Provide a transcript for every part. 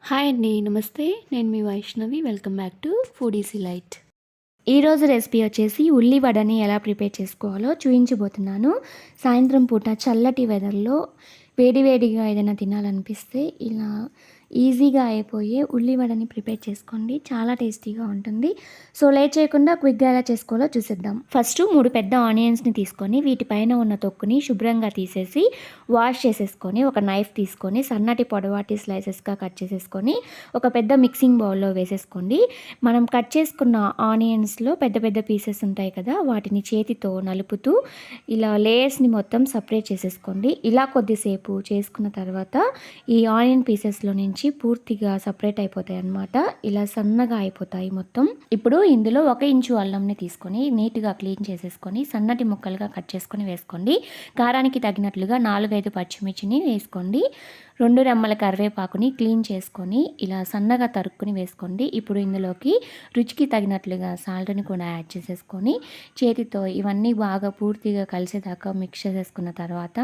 Hi అండి. నమస్తే. నేను మీ Vaishnavi. Welcome back to foodies light. ఈరోజు రెసిపీ వచ్చేసి ఉల్లివడని ఎలా ప్రిపేర్ చేసుకోవాలో చూపించబోతున్నాను. సాయంత్రం పూట చల్లటి వెదర్‌లో వేడివేడిగా ఏదైనా తినాలనిపిస్తే ఇలా ఈజీగా అయిపోయే ఉల్లివడని ప్రిపేర్ చేసుకోండి. చాలా టేస్టీగా ఉంటుంది. సో లేట్ చేయకుండా క్విక్‌గా ఎలా చేసుకోవాలో చూసేద్దాం. ఫస్ట్ 3 పెద్ద ఆనియన్స్‌ని తీసుకొని వీటిపైన ఉన్న తొక్కుని శుభ్రంగా తీసేసి వాష్ చేసేసుకొని ఒక నైఫ్ తీసుకొని సన్నటి పొడవాటి స్లైసెస్‌గా కట్ చేసేసుకొని ఒక పెద్ద మిక్సింగ్ బౌల్‌లో వేసేసుకోండి. మనం కట్ చేసుకున్న ఆనియన్స్‌లో పెద్ద పెద్ద పీసెస్ ఉంటాయి కదా, వాటిని చేతితో నలుపుతూ ఇలా లేయర్స్‌ని మొత్తం సపరేట్ చేసేసుకోండి. ఇలా కొద్దిసేపు చేసుకున్న తర్వాత ఈ ఆనియన్ పీసెస్‌లో నుంచి పూర్తిగా సపరేట్ అయిపోతాయి అన్నమాట. ఇలా సన్నగా అయిపోతాయి మొత్తం. ఇప్పుడు ఇందులో 1 ఇంచు అల్లంని తీసుకొని నీట్‌గా క్లీన్ చేసేసుకొని సన్నటి ముక్కలుగా కట్ చేసుకొని వేసుకోండి. కారానికి తగినట్లుగా 4-5 పచ్చిమిర్చిని వేసుకోండి. 2 రెమ్మల కరివేపాకుని క్లీన్ చేసుకొని ఇలా సన్నగా తరుక్కుని వేసుకోండి. ఇప్పుడు ఇందులోకి రుచికి తగినట్లుగా సాల్ట్ని కూడా యాడ్ చేసేసుకొని చేతితో ఇవన్నీ బాగా పూర్తిగా కలిసేదాకా మిక్స్ చేసేసుకున్న తర్వాత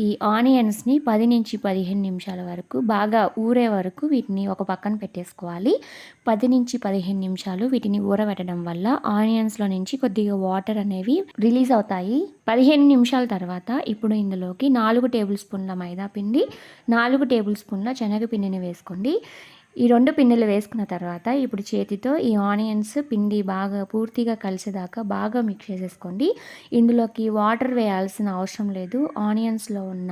ఈ ఆనియన్స్ని 10-15 నిమిషాల వరకు బాగా ఊరే వరకు వీటిని ఒక పక్కన పెట్టేసుకోవాలి. 10-15 నిమిషాలు వీటిని ఊరబెట్టడం వల్ల ఆనియన్స్లో నుంచి కొద్దిగా వాటర్ అనేవి రిలీజ్ అవుతాయి. 15 నిమిషాల తర్వాత ఇప్పుడు ఇందులోకి 4 టేబుల్ స్పూన్ల మైదా పిండి, 4 టేబుల్ స్పూన్ల శనగపిండిని వేసుకోండి. ఈ 2 పిండిలు వేసుకున్న తర్వాత ఇప్పుడు చేతితో ఈ ఆనియన్స్ పిండి బాగా పూర్తిగా కలిసేదాకా బాగా మిక్స్ చేసేసుకోండి. ఇందులోకి వాటర్ వేయాల్సిన అవసరం లేదు. ఆనియన్స్లో ఉన్న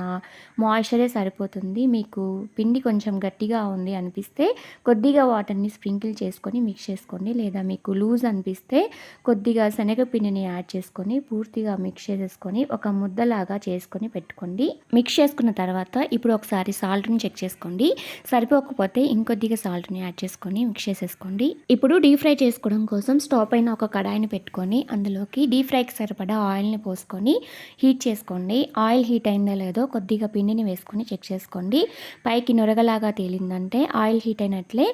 మాయిశ్చరే సరిపోతుంది. మీకు పిండి కొంచెం గట్టిగా ఉంది అనిపిస్తే కొద్దిగా వాటర్ని స్ప్రింకిల్ చేసుకొని మిక్స్ చేసుకోండి. లేదా మీకు లూజ్ అనిపిస్తే కొద్దిగా శనగపిండిని యాడ్ చేసుకొని పూర్తిగా మిక్స్ చేసేసుకొని ఒక ముద్దలాగా చేసుకొని పెట్టుకోండి. మిక్స్ చేసుకున్న తర్వాత ఇప్పుడు ఒకసారి సాల్ట్ని చెక్ చేసుకోండి. సరిపోకపోతే ఇంకొద్దిగా సాల్ట్ని యాడ్ చేసుకొని మిక్స్ చేసేసుకోండి. ఇప్పుడు డీప్ ఫ్రై చేసుకోవడం కోసం స్టవ్ పైన ఒక కడాయిని పెట్టుకొని అందులోకి డీప్ ఫ్రైకి సరిపడా ఆయిల్ని పోసుకొని హీట్ చేసుకోండి. ఆయిల్ హీట్ అయిందో లేదో కొద్దిగా పిండిని వేసుకొని చెక్ చేసుకోండి. పైకి నొరగలాగా తేలిందంటే ఆయిల్ హీట్ అయినట్లే.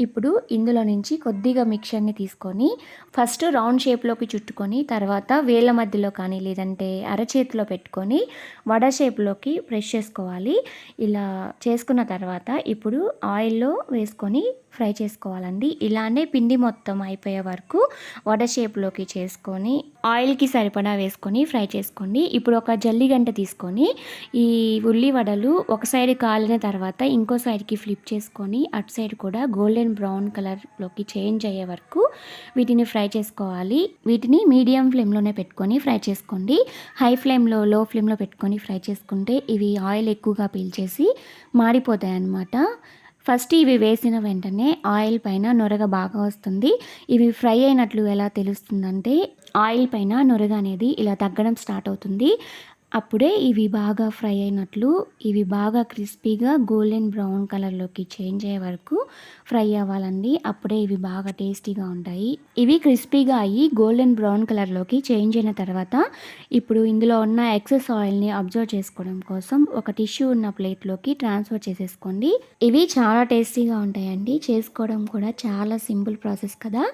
ఇప్పుడు ఇందులో నుంచి కొద్దిగా మిక్చర్ని తీసుకొని ఫస్ట్ రౌండ్ షేప్లోకి చుట్టుకొని తర్వాత వేళ్ళ మధ్యలో కానీ లేదంటే అరచేతిలో పెట్టుకొని వడ షేప్లోకి ప్రెస్ చేసుకోవాలి. ఇలా చేసుకున్న తర్వాత ఇప్పుడు ఆయిల్లో వేసుకొని ఫ్రై చేసుకోవాలండి. ఇలానే పిండి మొత్తం అయిపోయే వరకు వడ షేప్లోకి చేసుకొని ఆయిల్కి సరిపడా వేసుకొని ఫ్రై చేసుకోండి. ఇప్పుడు ఒక జల్లిగంట తీసుకొని ఈ ఉల్లి వడలు ఒక సైడ్ కాలిన తర్వాత ఇంకో సైడ్కి ఫ్లిప్ చేసుకొని అటు సైడ్ కూడా గోల్డెన్ బ్రౌన్ కలర్లోకి చేంజ్ అయ్యే వరకు వీటిని ఫ్రై చేసుకోవాలి. వీటిని మీడియం ఫ్లేమ్లోనే పెట్టుకొని ఫ్రై చేసుకోండి. హై ఫ్లేమ్లో లో ఫ్లేమ్లో పెట్టుకొని ఫ్రై చేసుకుంటే ఇవి ఆయిల్ ఎక్కువగా పీల్చేసి మాడిపోతాయి అన్నమాట. ఫస్ట్ ఇవి వేసిన వెంటనే ఆయిల్ పైన నొరగ బాగా వస్తుంది. ఇవి ఫ్రై అయినట్లు ఎలా తెలుస్తుందంటే ఆయిల్ పైన నొరగ అనేది ఇలా తగ్గడం స్టార్ట్ అవుతుంది. అప్పుడే ఇవి బాగా ఫ్రై అయినట్లు. ఇవి బాగా క్రిస్పీగా గోల్డెన్ బ్రౌన్ కలర్లోకి చేంజ్ అయ్యే వరకు ఫ్రై అవ్వాలండి. అప్పుడే ఇవి బాగా టేస్టీగా ఉంటాయి. ఇవి క్రిస్పీగా అయ్యి గోల్డెన్ బ్రౌన్ కలర్లోకి చేంజ్ అయిన తర్వాత ఇప్పుడు ఇందులో ఉన్న ఎక్సెస్ ఆయిల్ని అబ్జర్వ్ చేసుకోవడం కోసం ఒక టిష్యూ ఉన్న ప్లేట్లోకి ట్రాన్స్ఫర్ చేసేసుకోండి. ఇవి చాలా టేస్టీగా ఉంటాయండి. చేసుకోవడం కూడా చాలా సింపుల్ ప్రాసెస్ కదా.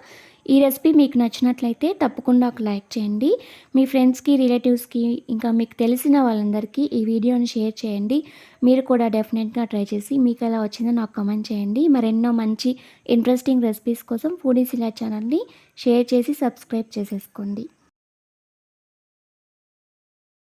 ఈ రెసిపీ మీకు నచ్చినట్లయితే తప్పకుండా ఒక లైక్ చేయండి. మీ ఫ్రెండ్స్కి, రిలేటివ్స్కి, ఇంకా మీకు తెలిసిన వాళ్ళందరికీ ఈ వీడియోని షేర్ చేయండి. మీరు కూడా డెఫినెట్గా ట్రై చేసి మీకు ఎలా వచ్చిందో నాకు కామెంట్ చేయండి. మరెన్నో మంచి ఇంట్రెస్టింగ్ రెసిపీస్ కోసం ఫుడీస్ ఇలా ఛానల్ని షేర్ చేసి సబ్స్క్రైబ్ చేసేసుకోండి.